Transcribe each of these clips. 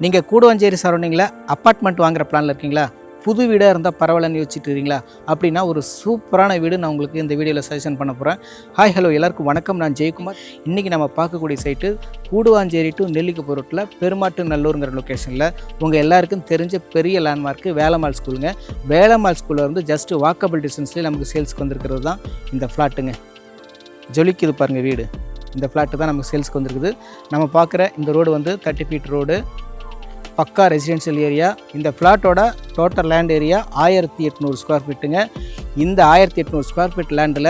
நீங்கள் கூடுவாஞ்சேரி சரௌண்டிங்கில் அப்பார்ட்மெண்ட் வாங்குற பிளானில் இருக்கீங்களா? புது வீடாக இருந்தால் பரவாயில்லன்னு யோசிச்சுட்டு இருக்கீங்களா? அப்படின்னா ஒரு சூப்பரான வீடு நான் உங்களுக்கு இந்த வீடியோவில் சஜஷன் பண்ண போகிறேன். ஹாய் ஹலோ எல்லாருக்கும் வணக்கம், நான் ஜெயக்குமார். இன்றைக்கி நம்ம பார்க்கக்கூடிய சைட்டு கூடுவாஞ்சேரி டு நெல்லிக்குப்பம் ரோட்டில் பெருமாட்டு நல்லூருங்கிற லொக்கேஷனில் உங்கள் எல்லாருக்கும் தெரிஞ்ச பெரிய லேண்ட்மார்க்கு வேலம்மாள் ஸ்கூலுங்க. வேலம்மாள் ஸ்கூலில் வந்து ஜஸ்ட் வாக்கபிள் டிஸ்டன்ஸ்லேயே நமக்கு சேல்ஸ்க்கு வந்திருக்கிறது தான் இந்த ஃப்ளாட்டுங்க. ஜொலிக்குது பாருங்கள் வீடு. இந்த ஃப்ளாட்டு தான் நமக்கு சேல்ஸ்க்கு வந்திருக்குது. நம்ம பார்க்குற இந்த ரோடு வந்து 30 ஃபீட் ரோடு, பக்கா ரெசிடென்ஷியல் ஏரியா. இந்த ஃப்ளாட்டோட டோட்டல் லேண்ட் ஏரியா 1800 ஸ்கொயர் ஃபீட்டுங்க. இந்த 1800 ஸ்கொயர் ஃபீட் லேண்டில்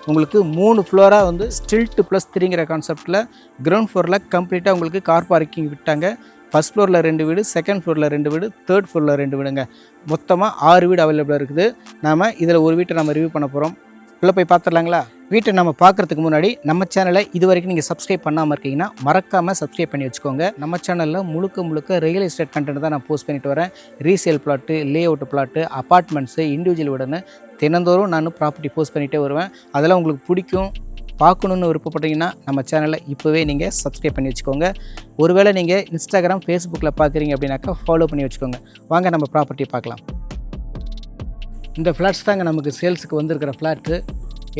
உங்களுக்கு 3 ஃப்ளோராக வந்து ஸ்டில்ட் ப்ளஸ் 3ங்கிற கான்செப்டில் கிரவுண்ட் ஃப்ளோரில் கம்ப்ளீட்டாக உங்களுக்கு கார் பார்க்கிங் விட்டாங்க. ஃபஸ்ட் ஃப்ளோரில் 2 வீடு, செகண்ட் ஃப்ளோரில் 2 வீடு, தேர்ட் ஃப்ளோரில் 2 வீடுங்க. மொத்தமாக 6 வீடு அவைலபிளாக இருக்குது. நாம் இதில் ஒரு வீட்டை நம்ம ரிவ்யூ பண்ண போகிறோம். உள்ளே போய் பார்த்துடலாங்களா? வீட்டை நம்ம பார்க்குறதுக்கு முன்னாடி நம்ம சேனலை இது வரைக்கும் நீங்கள் சப்ஸ்கிரைப் பண்ணாமல் இருக்கீங்கன்னா மறக்காமல் சப்ஸ்கிரைப் பண்ணி வச்சுக்கோங்க. நம்ம சேனலில் முழுக்க ரியல் எஸ்டேட் கண்டென்ட் தான் நான் போஸ்ட் பண்ணிட்டு வரேன். Resale flat, layout plot, apartments, individual வீடுன்னு தினந்தோறும் நான் ப்ராப்பர்ட்டி போஸ்ட் பண்ணிகிட்டே வருவேன். அதெல்லாம் உங்களுக்கு பிடிக்கும், பார்க்கணுன்னு விருப்பப்பட்டீங்கன்னா நம்ம சேனலை இப்போவே நீங்கள் சப்ஸ்கிரைப் பண்ணி வச்சுக்கோங்க. ஒருவேளை நீங்கள் இன்ஸ்டாகிராம், ஃபேஸ்புக்கில் பார்க்குறீங்க அப்படின்னாக்கா ஃபாலோ பண்ணி வச்சுக்கோங்க. வாங்க நம்ம ப்ராப்பர்ட்டி பார்க்கலாம். இந்த ஃப்ளாட்ஸ் தாங்க நமக்கு சேல்ஸுக்கு வந்திருக்கிற ஃப்ளாட்டு.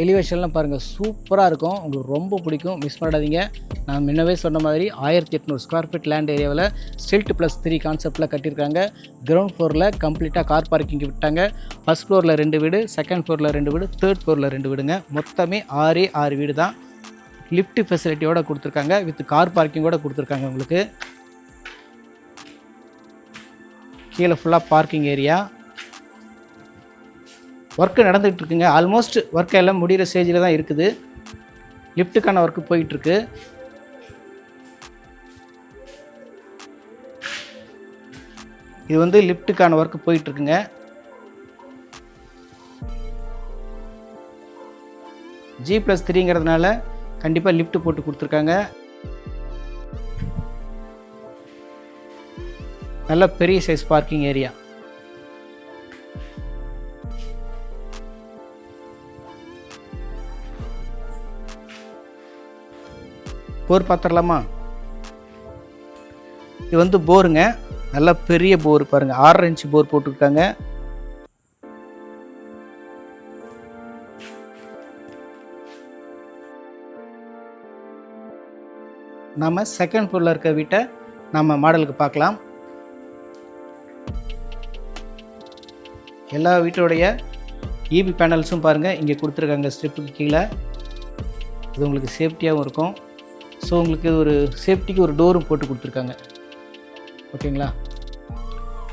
எலிவேஷன்லாம் பாருங்கள், சூப்பராக இருக்கும், உங்களுக்கு ரொம்ப பிடிக்கும், மிஸ் பண்ணாதீங்க. நான் முன்னவே சொன்ன மாதிரி 1800 ஸ்கொயர் ஃபீட் லேண்ட் ஏரியாவில் ஸ்டில்ட் ப்ளஸ் 3 கான்செப்டில் கட்டியிருக்காங்க. கிரவுண்ட் ஃப்ளோரில் கம்ப்ளீட்டாக கார் பார்க்கிங் விட்டாங்க. ஃபஸ்ட் ஃப்ளோரில் 2 வீடு, செகண்ட் ஃப்ளோரில் 2 வீடு, தேர்ட் ஃப்ளோரில் 2 வீடுங்க. மொத்தமே 6 வீடு தான். லிஃப்ட் ஃபெசிலிட்டியோடு கொடுத்துருக்காங்க, வித் கார் பார்க்கிங்கோடு கொடுத்துருக்காங்க. உங்களுக்கு கீழே ஃபுல்லாக பார்க்கிங் ஏரியா. ஒர்க்கு நடந்துகிட்டு இருக்குங்க. ஆல்மோஸ்ட் ஒர்க் எல்லாம் முடிகிற ஸ்டேஜில் தான் இருக்குது. லிஃப்ட்டுக்கான ஒர்க்கு போயிட்டுருக்கு. இது வந்து லிஃப்ட்டுக்கான ஒர்க்கு போயிட்டுருக்குங்க. G+3ங்கிறதுனால கண்டிப்பாக லிஃப்ட் போட்டு கொடுத்துருக்காங்க. நல்ல பெரிய சைஸ் பார்க்கிங் ஏரியா. போர் பார்த்துடலாமா? இது வந்து போருங்க, நல்லா பெரிய போர் பாருங்கள், 6.5 இன்ச் போர் போட்டுருக்காங்க. நம்ம செகண்ட் ஃப்ளோரில் இருக்க வீட்டை நம்ம மாடலுக்கு பார்க்கலாம். எல்லா வீட்டோடைய EB பேனல்ஸும் பாருங்கள் இங்கே கொடுத்துருக்காங்க ஸ்ட்ரிப்புக்கு கீழே. இது உங்களுக்கு சேஃப்டியாகவும் இருக்கும். ஸோ உங்களுக்கு ஒரு சேஃப்டிக்கு ஒரு டோரும் போட்டு கொடுத்துருக்காங்க. ஓகேங்களா?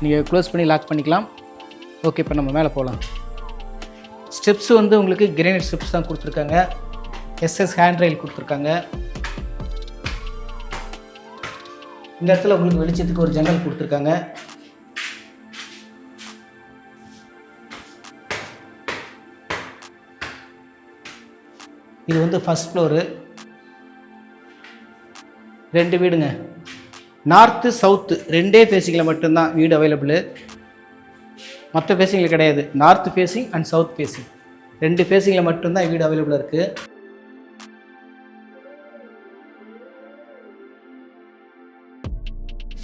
நீங்கள் க்ளோஸ் பண்ணி லாக் பண்ணிக்கலாம். ஓகே, இப்போ நம்ம மேலே போகலாம். ஸ்டெப்ஸ் வந்து உங்களுக்கு கிரானைட் ஸ்டெப்ஸ் தான் கொடுத்துருக்காங்க. SS ஹேண்ட் ரெயில் கொடுத்துருக்காங்க. இந்த இடத்துல உங்களுக்கு வெளிச்சத்துக்கு ஒரு ஜன்னல் கொடுத்துருக்காங்க. இது வந்து ஃபஸ்ட் ஃப்ளோரு, 2 வீடுங்க. நார்த்து சவுத்து 2 ஃபேஸிங்கில் மட்டும்தான் வீடு அவைலபிள், மற்ற ஃபேஸிங்கில் கிடையாது. North facing and south facing 2 ஃபேஸிங்கில் மட்டும்தான் வீடு அவைலபிளாக இருக்குது.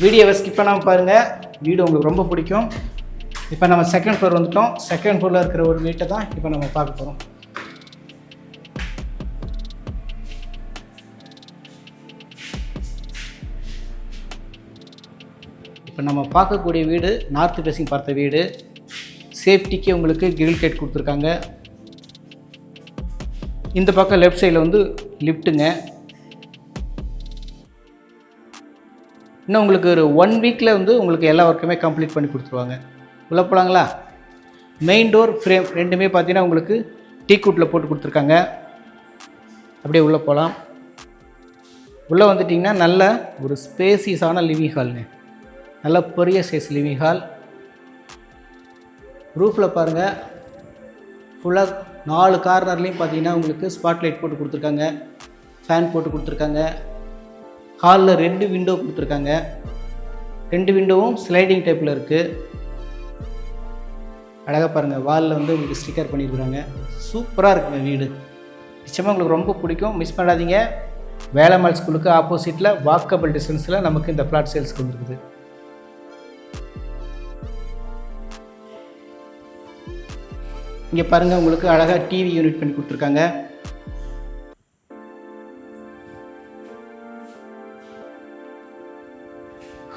வீடியோவை ஸ்கிப் பண்ணாமல் பாருங்கள், வீடு உங்களுக்கு ரொம்ப பிடிக்கும். இப்போ நம்ம செகண்ட் ஃப்ளோர் வந்துட்டோம். செகண்ட் ஃப்ளோரில் இருக்கிற ஒரு வீட்டை தான் இப்போ நம்ம பார்க்க போகிறோம். இப்போ நம்ம பார்க்கக்கூடிய வீடு நார்த் ஃபேஸிங் பார்த்த வீடு. சேஃப்டிக்கு உங்களுக்கு கிரில் கேட் கொடுத்துருக்காங்க. இந்த பக்கம் லெஃப்ட் சைடில் வந்து லிஃப்ட்டுங்க. இன்னும் உங்களுக்கு ஒரு 1 வீக்கில் வந்து உங்களுக்கு எல்லா ஒர்க்குமே கம்ப்ளீட் பண்ணி கொடுத்துருவாங்க. உள்ளே போகலாங்களா? மெயின் டோர் ஃப்ரேம் ரெண்டுமே பார்த்தீங்கன்னா உங்களுக்கு டீக்குட்டில் போட்டு கொடுத்துருக்காங்க. அப்படியே உள்ளே போகலாம். உள்ளே வந்துட்டிங்கன்னா நல்ல ஒரு ஸ்பேசியஸான லிவிங் ஹாலுங்க. நல்ல பெரிய சைஸ் லிவிங் ஹால். ரூஃபில் பாருங்கள், ஃபுல்லாக 4 கார்னர்லேயும் பார்த்தீங்கன்னா உங்களுக்கு ஸ்பாட்லைட் போட்டு கொடுத்துருக்காங்க, ஃபேன் போட்டு கொடுத்துருக்காங்க. ஹாலில் 2 விண்டோ கொடுத்துருக்காங்க. 2 விண்டோவும் ஸ்லைடிங் டைப்பில் இருக்குது. அழகாக பாருங்கள், வாலில் வந்து உங்களுக்கு ஸ்டிக்கர் பண்ணியிருக்கிறாங்க. சூப்பராக இருக்குங்க வீடு. நிச்சயமாக உங்களுக்கு ரொம்ப பிடிக்கும், மிஸ் பண்ணாதீங்க. வேலம்மாள் ஸ்கூலுக்கு ஆப்போசிட்டில் வாக்கபிள் டிஸ்டன்ஸில் நமக்கு இந்த ஃப்ளாட் சேல்ஸ்க்கு வந்துருக்குது. இங்கே பாருங்கள், உங்களுக்கு அழகாக டிவி யூனிட் பண்ணி கொடுத்துருக்காங்க.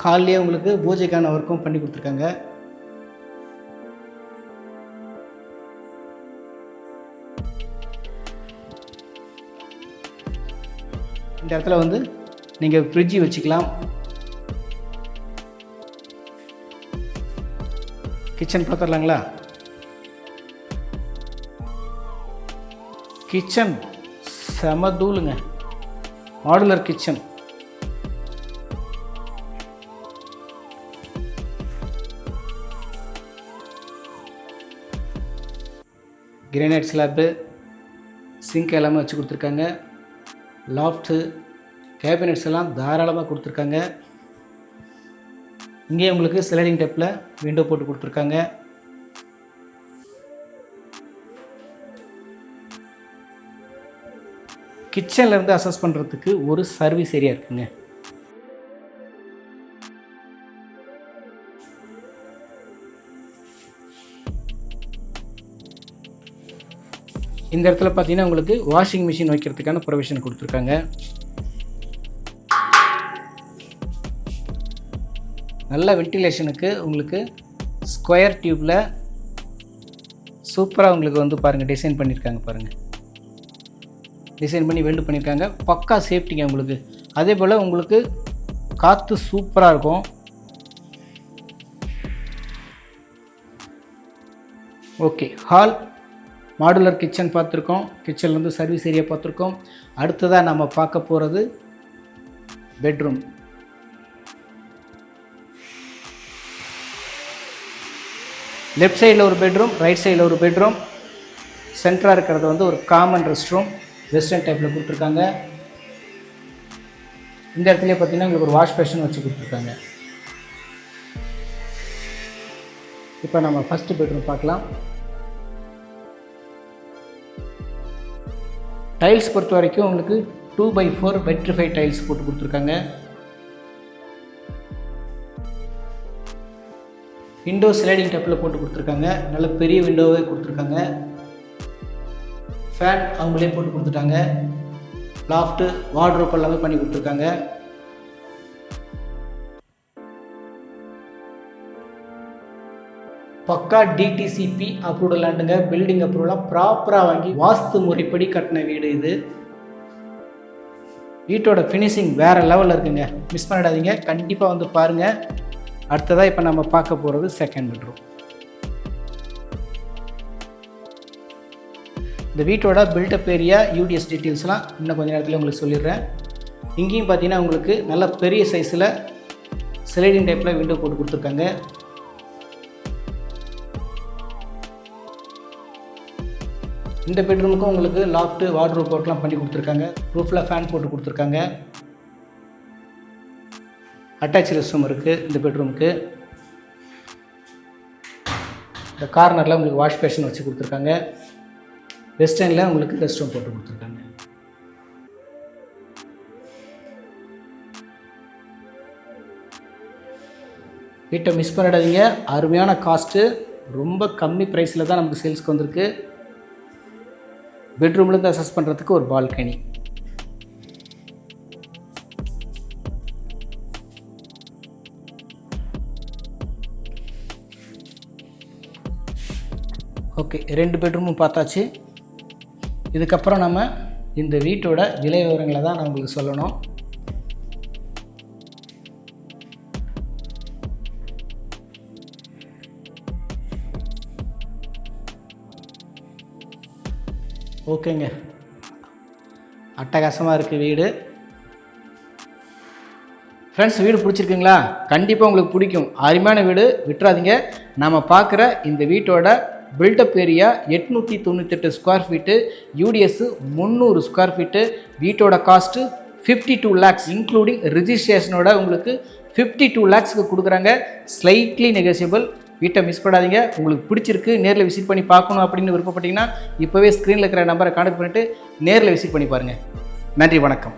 ஹால்லேயே உங்களுக்கு பூஜைக்கான ஒர்க்கும் பண்ணி கொடுத்துருக்காங்க. இந்த இடத்துல வந்து நீங்கள் ஃப்ரிட்ஜ் வச்சுக்கலாம். கிச்சன் பார்த்துடலாங்களா? கிச்சன் செம தூளுங்க. Modular kitchen. Granite slab, sink எல்லாமே வச்சு கொடுத்துருக்காங்க. லாஃப்ட்டு, கேபினெட்ஸ் எல்லாம் தாராளமாக கொடுத்துருக்காங்க. இங்கே உங்களுக்கு ஸ்லைடிங் டைப்பில் விண்டோ போட்டு கொடுத்துருக்காங்க. கிச்சன்லேருந்து அசஸ் பண்ணுறதுக்கு ஒரு சர்வீஸ் ஏரியா இருக்குங்க. இந்த இடத்துல பார்த்தீங்கன்னா உங்களுக்கு வாஷிங் மிஷின் வைக்கிறதுக்கான ப்ரொவிஷன் கொடுத்துருக்காங்க. நல்ல வென்டிலேஷனுக்கு உங்களுக்கு ஸ்கொயர் டியூப்பில் சூப்பராக உங்களுக்கு வந்து பாருங்கள் டிசைன் பண்ணியிருக்காங்க. பாருங்கள், டிசைன் பண்ணி வெல்டு பண்ணியிருக்காங்க. பக்கா சேஃப்டிங்க உங்களுக்கு. அதே போல் உங்களுக்கு காற்று சூப்பராக இருக்கும். ஓகே, ஹால், மாடுலர் கிச்சன் பார்த்துருக்கோம். கிச்சன்லேருந்து சர்வீஸ் ஏரியா பார்த்துருக்கோம். அடுத்ததாக நம்ம பார்க்க போகிறது பெட்ரூம். லெஃப்ட் சைடில் ஒரு பெட்ரூம், ரைட் சைடில் ஒரு பெட்ரூம். சென்டராக இருக்கிறது வந்து ஒரு காமன் ரெஸ்ட் ரூம், வெஸ்டர்ன் டைப்பில் கொடுத்துருக்காங்க. இந்த இடத்துலேயே பார்த்தீங்கன்னா உங்களுக்கு ஒரு வாஷ் பேஷன் வச்சு கொடுத்துருக்காங்க. இப்போ நம்ம ஃபஸ்ட்டு பெட்ரூம் பார்க்கலாம். டைல்ஸ் பொறுத்த வரைக்கும் உங்களுக்கு 2x4 வெட்ரிஃபைட் டைல்ஸ் போட்டு கொடுத்துருக்காங்க. விண்டோ ஸ்லைடிங் டைப்பில் போட்டு கொடுத்துருக்காங்க. நல்ல பெரிய விண்டோவே கொடுத்துருக்காங்க. ஃபேன் அவங்களே போட்டு கொடுத்துட்டாங்க. லாஃப்ட்டு, வார்ட்ரோப் எல்லாமே பண்ணி கொடுத்துருக்காங்க. பக்கா டிடிசிபி அப்ரூவ்டு லேண்டுங்க. பில்டிங் அப்ரூவலாக ப்ராப்பராக வாங்கி வாஸ்து முறைப்படி கட்டின வீடு இது. வீட்டோட ஃபினிஷிங் வேறு லெவலில் இருக்குங்க. மிஸ் பண்ணிடாதீங்க, கண்டிப்பாக வந்து பாருங்கள். அடுத்ததாக இப்போ நம்ம பார்க்க போகிறது செகண்ட் பெட்ரூம். இந்த வீட்டோட பில்டப் ஏரியா, யூடிஎஸ் டீட்டெயில்ஸ்லாம் இன்னும் கொஞ்சம் நேரத்தில் உங்களுக்கு சொல்லிடுறேன். இங்கேயும் பார்த்தீங்கன்னா உங்களுக்கு நல்ல பெரிய சைஸில் ஸ்லைடிங் டைப்பில் விண்டோ போட்டு கொடுத்துருக்காங்க. இந்த பெட்ரூமுக்கும் உங்களுக்கு லாஃப்ட்டு, வார்ட்ரோப் போர்ட்லாம் பண்ணி கொடுத்துருக்காங்க. ரூஃபில் ஃபேன் போட்டு கொடுத்துருக்காங்க. அட்டாச் ரெஸ்ட் ரூம் இருக்குது இந்த பெட்ரூமுக்கு. இந்த கார்னரில் உங்களுக்கு வாஷ் பேஷன் வச்சு கொடுத்துருக்காங்க. வெஸ்டர்னில் உங்களுக்கு ரெஸ்ட் ரூம் போட்டு கொடுத்துருக்காங்க. வீட்டை மிஸ் பண்ணிடாதீங்க. அருமையான காஸ்ட்டு, ரொம்ப கம்மி ப்ரைஸில் தான் நமக்கு சேல்ஸ்க்கு வந்திருக்கு. பெட்ரூம்லேருந்து அசஸ் பண்ணுறதுக்கு ஒரு பால்கனி. ஓகே, 2 பெட்ரூமும் பார்த்தாச்சு. இதுக்கப்புறம் நம்ம இந்த வீட்டோட விலை விவரங்களை தான் நான் உங்களுக்கு சொல்லணும். ஓகேங்க, அட்டகாசமாக இருக்குது வீடு. ஃப்ரெண்ட்ஸ், வீடு பிடிச்சிருக்குங்களா? கண்டிப்பாக உங்களுக்கு பிடிக்கும். அருமையான வீடு, விட்டுறாதீங்க. நம்ம பார்க்குற இந்த வீட்டோட build up area 898 square feet, UDS 300 square feet. வீட்டோட காஸ்ட்டு 52 lakhs, இன்க்ளூடிங் ரிஜிஸ்ட்ரேஷனோட உங்களுக்கு 52 lakhsக்கு கொடுக்குறாங்க. Slightly negotiable. வீட்டை மிஸ் பண்ணாதீங்க. உங்களுக்கு பிடிச்சிருக்கு, நேரில் விசிட் பண்ணி பார்க்கணும் அப்படின்னு விருப்பப்பட்டீங்கன்னா இப்போவே ஸ்க்ரீனில் இருக்கிற நம்பரை கான்டாக்ட் பண்ணிவிட்டு நேரில் விசிட் பண்ணி பாருங்கள். நன்றி, வணக்கம்.